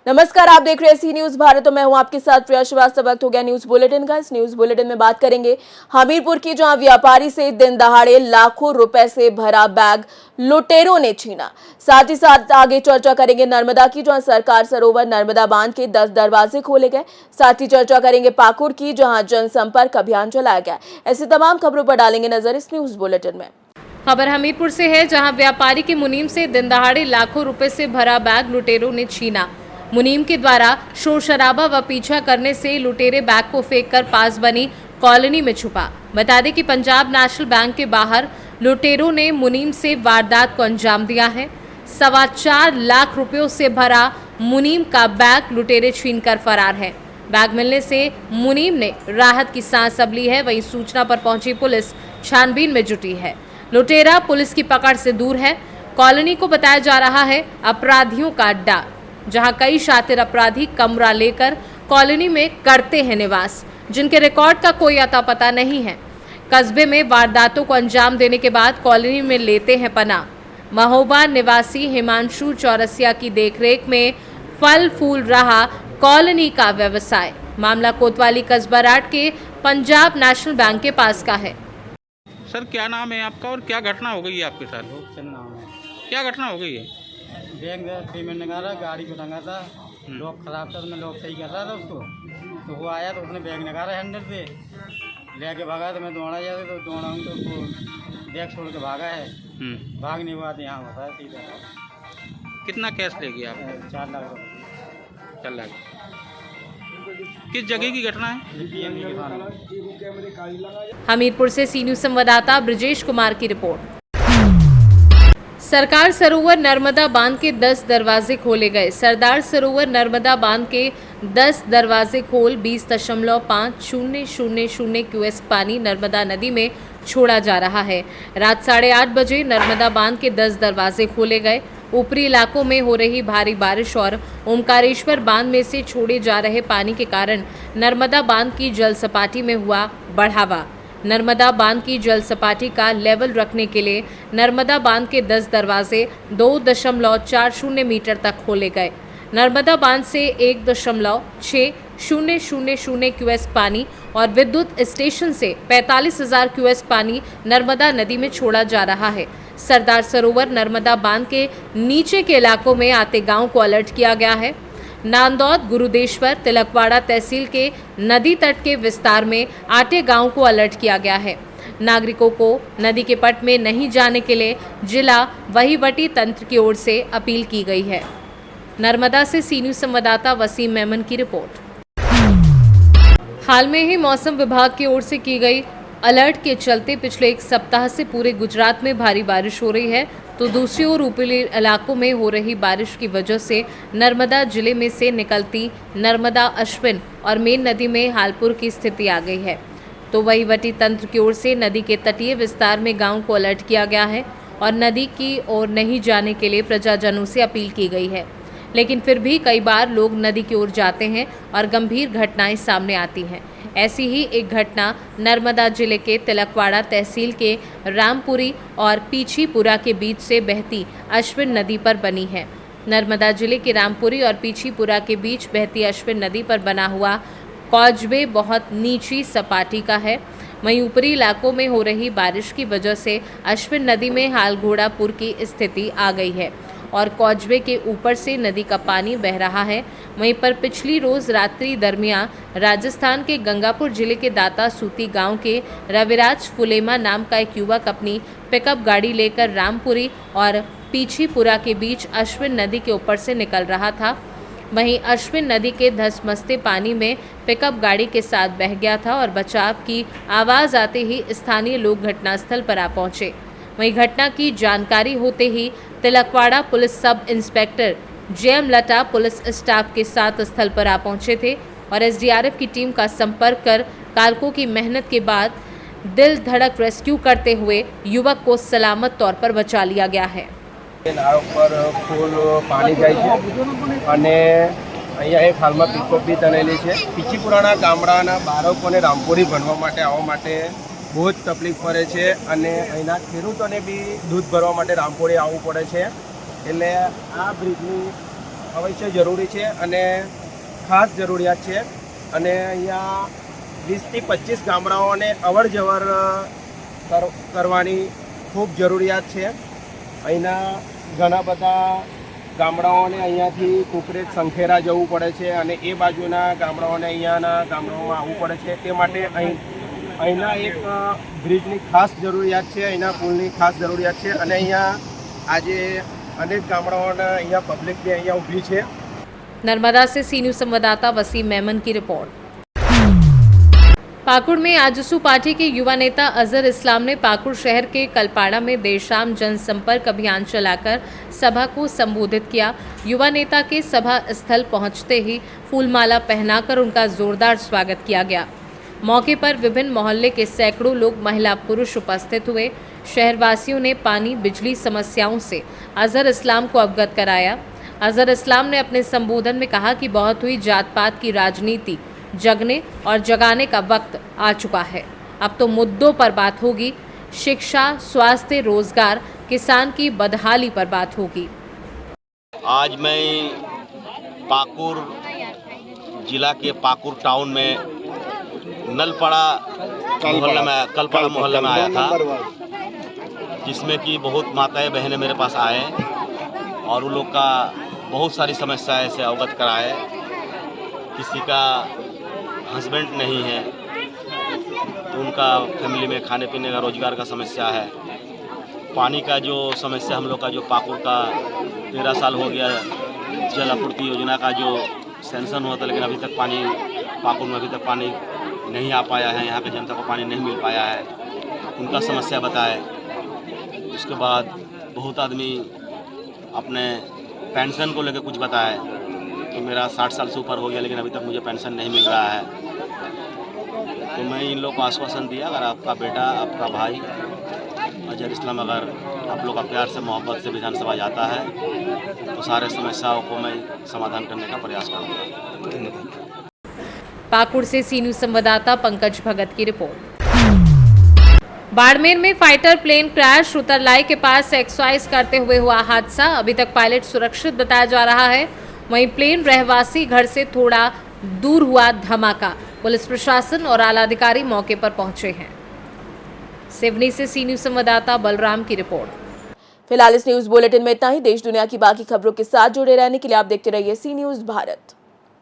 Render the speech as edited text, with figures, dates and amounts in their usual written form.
नमस्कार, आप देख रहे हैं सी न्यूज भारत और मैं हूं आपके साथ प्रिया श्रीवास्तव। वक्त हो गया न्यूज बुलेटिन का। इस न्यूज बुलेटिन में बात करेंगे हमीरपुर की, जहां व्यापारी से दिन दहाड़े लाखों रुपए से भरा बैग लुटेरों ने छीना। साथ ही साथ आगे चर्चा करेंगे नर्मदा की, जहां सरकार सरोवर नर्मदा बांध के 10 दरवाजे खोले गए। साथ ही चर्चा करेंगे पाकुड़ की, जहां जनसंपर्क अभियान चलाया गया। ऐसी तमाम खबरों पर डालेंगे नजर इस न्यूज बुलेटिन में। खबर हमीरपुर से है, जहां व्यापारी की मुनीम से दिन दहाड़े लाखों रुपए से भरा बैग लुटेरों ने छीना। मुनीम के द्वारा शोर शराबा व पीछा करने से लुटेरे बैग को फेंककर पास बनी कॉलोनी में छुपा। बता दें कि पंजाब नेशनल बैंक के बाहर लुटेरों ने मुनीम से वारदात को अंजाम दिया है। 4.25 लाख रुपयों से भरा मुनीम का बैग लुटेरे छीनकर फरार है। बैग मिलने से मुनीम ने राहत की सांस अब ली है। वहीं सूचना पर पहुंची पुलिस छानबीन में जुटी है। लुटेरा पुलिस की पकड़ से दूर है। कॉलोनी को बताया जा रहा है अपराधियों का अड्डा, जहां कई शातिर अपराधी कमरा लेकर कॉलोनी में करते हैं निवास, जिनके रिकॉर्ड का कोई अता पता नहीं है। कस्बे में वारदातों को अंजाम देने के बाद कॉलोनी में लेते हैं पनाह। महोबा निवासी हिमांशु चौरसिया की देखरेख में फल फूल रहा कॉलोनी का व्यवसाय। मामला कोतवाली कस्बा राट के पंजाब नेशनल बैंक के पास का है। सर, क्या नाम है आपका और क्या घटना हो गई है आपके साथ? नाम है। क्या घटना हो गई है? बैंक पेमेंट निकाला, गाड़ी को टंगा था, लॉक खराब था तो मैं लॉक सही कर रहा था उसको, तो वो आया तो उसने बैग निकाला हैंडल से लेके भागा, तो मैं दौड़ा जाता तो दौड़ा हूँ तो उसको बैग छोड़ के भागा है। भाग नहीं हुआ तो यहाँ होता है सीधा। कितना कैश ले गया आप? 4 लाख रुपये। 4 लाख। किस जगह की घटना है? हमीरपुर से सी न्यूज संवाददाता ब्रजेश कुमार की रिपोर्ट। सरकार सरोवर नर्मदा बांध के 10 दरवाजे खोले गए। सरदार सरोवर नर्मदा बांध के 10 दरवाजे खोल 20.5000 क्यूसेक पानी नर्मदा नदी में छोड़ा जा रहा है। रात 8:30 बजे नर्मदा बांध के 10 दरवाजे खोले गए। ऊपरी इलाकों में हो रही भारी बारिश और ओमकारेश्वर बांध में से छोड़े जा रहे पानी के कारण नर्मदा बांध की जल सपाटी में हुआ बढ़ावा। नर्मदा बांध की जल सपाटी का लेवल रखने के लिए नर्मदा बांध के 10 दरवाजे 2.40 मीटर तक खोले गए। नर्मदा बांध से 1.6000 क्यूसेक पानी और विद्युत स्टेशन से 45,000 क्यूसेक पानी नर्मदा नदी में छोड़ा जा रहा है। सरदार सरोवर नर्मदा बांध के नीचे के इलाकों में आते गांव को अलर्ट किया गया है। नांदौद, गुरुदेश्वर, तिलकवाड़ा तहसील के नदी तट के विस्तार में आटे गांव को अलर्ट किया गया है। नागरिकों को नदी के पट में नहीं जाने के लिए जिला वहीवटी तंत्र की ओर से अपील की गई है। नर्मदा से सी न्यूज संवाददाता वसीम मेमन की रिपोर्ट। हाल में ही मौसम विभाग की ओर से की गई अलर्ट के चलते पिछले 1 सप्ताह से पूरे गुजरात में भारी बारिश हो रही है, तो दूसरी ओर ऊपरी इलाकों में हो रही बारिश की वजह से नर्मदा जिले में से निकलती नर्मदा अश्विन और मेन नदी में हालपुर की स्थिति आ गई है। तो वहीवटी तंत्र की ओर से नदी के तटीय विस्तार में गांव को अलर्ट किया गया है और नदी की ओर नहीं जाने के लिए प्रजाजनों से अपील की गई है। लेकिन फिर भी कई बार लोग नदी की ओर जाते हैं और गंभीर घटनाएं सामने आती हैं। ऐसी ही एक घटना नर्मदा जिले के तिलकवाड़ा तहसील के रामपुरी और पीछीपुरा के बीच से बहती अश्विन नदी पर बनी है। नर्मदा जिले के रामपुरी और पीछीपुरा के बीच बहती अश्विन नदी पर बना हुआ कॉजवे बहुत नीची सपाटी का है। वहीं ऊपरी इलाकों में हो रही बारिश की वजह से अश्विन नदी में हालघोड़ापुर की स्थिति आ गई है और कॉजवे के ऊपर से नदी का पानी बह रहा है। वहीं पर पिछली रोज रात्रि दरमियान राजस्थान के गंगापुर जिले के दाता सूती गांव के रविराज फुलेमा नाम का एक युवक अपनी पिकअप गाड़ी लेकर रामपुरी और पीछीपुरा के बीच अश्विन नदी के ऊपर से निकल रहा था। वहीं अश्विन नदी के धसमसते पानी में पिकअप गाड़ी के साथ बह गया था और बचाव की आवाज़ आते ही स्थानीय लोग घटनास्थल पर आ पहुंचे। वहीं घटना की जानकारी होते ही Tilakwada police sub inspector JM Lata police staff के साथ स्थल पर आ पहुंचे थे और एसडीआरएफ की टीम का संपर्क कर कालकों की मेहनत के बाद दिल धड़क रेस्क्यू करते हुए युवक को सलामत तौर पर बचा लिया गया है। पर फूल पानी जाए અહીંયા એક હાલમાં પિકઅપ બી તનેલી છે। પીછીપુરાના ગામડાના બાળકોને રામપુરી ભણવા માટે આવવા માટે બહુ જ તકલીફ પડે છે અને અહીંના ખેડૂતોને બી દૂધ ભરવા માટે રામપુરી આવવું પડે છે। એટલે આ બ્રિજની અવશ્ય જરૂરી છે અને ખાસ જરૂરિયાત છે અને અહીંયા 20થી 25 ગામડાઓને અવર જવર કરવાની ખૂબ જરૂરિયાત છે. અહીંના ઘણા બધા ગામડાઓને અહીંયાથી કુકરેજ સંખેરા જવું પડે છે અને એ બાજુના ગામડાઓને અહીંયાના ગામડાઓમાં આવવું પડે છે. તે માટે અહીંના એક બ્રિજની ખાસ જરૂરિયાત છે, અહીંના પુલની ખાસ જરૂરિયાત છે અને અહીંયા આજે અનેક ગામડાઓના અહીંયા પબ્લિક બી અહીંયા ઊભી છે. नर्मदा से सी न्यूज संवाददाता वसीम मेमन की रिपोर्ट। पाकुड़ में आजसू पार्टी के युवा नेता अजहर इस्लाम ने पाकुड़ शहर के कलपाड़ा में देर शाम जनसंपर्क अभियान चलाकर सभा को संबोधित किया। युवा नेता के सभा स्थल पहुंचते ही फूलमाला पहनाकर उनका जोरदार स्वागत किया गया। मौके पर विभिन्न मोहल्ले के सैकड़ों लोग, महिला पुरुष उपस्थित हुए। शहरवासियों ने पानी बिजली समस्याओं से अजहर इस्लाम को अवगत कराया। अजहर इस्लाम ने अपने संबोधन में कहा कि बहुत हुई जात पात की राजनीति, जगने और जगाने का वक्त आ चुका है। अब तो मुद्दों पर बात होगी, शिक्षा, स्वास्थ्य, रोजगार, किसान की बदहाली पर बात होगी। आज मैं पाकुड़ जिला के पाकुड़ टाउन में नलपड़ा मोहल्ले में आया था, जिसमें कि बहुत माताएं बहनें मेरे पास आए और उन लोग का बहुत सारी समस्याएं से अवगत कराए। किसी का हस्बैंड नहीं है तो उनका फैमिली में खाने पीने का, रोजगार का समस्या है। पानी का जो समस्या हम लोग का, जो पाकुड़ का 13 साल हो गया जल आपूर्ति योजना का जो सैंक्शन हुआ था, लेकिन अभी तक पानी पाकुड़ में अभी तक पानी नहीं आ पाया है। यहाँ के जनता को पानी नहीं मिल पाया है, उनका समस्या बताए। उसके बाद बहुत आदमी अपने पेंशन को लेकर कुछ बताए कि मेरा 60 साल से ऊपर हो गया लेकिन अभी तक मुझे पेंशन नहीं मिल रहा है। तो मैं इन लोग को आश्वासन दिया, अगर आपका बेटा, आपका भाई अजहर इस्लाम अगर आप लोग का प्यार से, मोहब्बत से विधानसभा जाता है तो सारे समस्याओं को मैं समाधान करने का प्रयास करूँगा। पाकुड़ से सी न्यूज संवाददाता पंकज भगत की रिपोर्ट। बाड़मेर में फाइटर प्लेन क्रैश, उतरलाई के पास एक्सरसाइज करते हुए हुआ हादसा। अभी तक पायलट सुरक्षित बताया जा रहा है। वहीं प्लेन रहवासी घर से थोड़ा दूर हुआ धमाका। पुलिस प्रशासन और आला अधिकारी मौके पर पहुंचे हैं। सिवनी से सी न्यूज संवाददाता बलराम की रिपोर्ट। फिलहाल इस न्यूज बुलेटिन में इतना ही। देश दुनिया की बाकी खबरों के साथ जुड़े रहने के लिए आप देखते रहिए सी न्यूज भारत।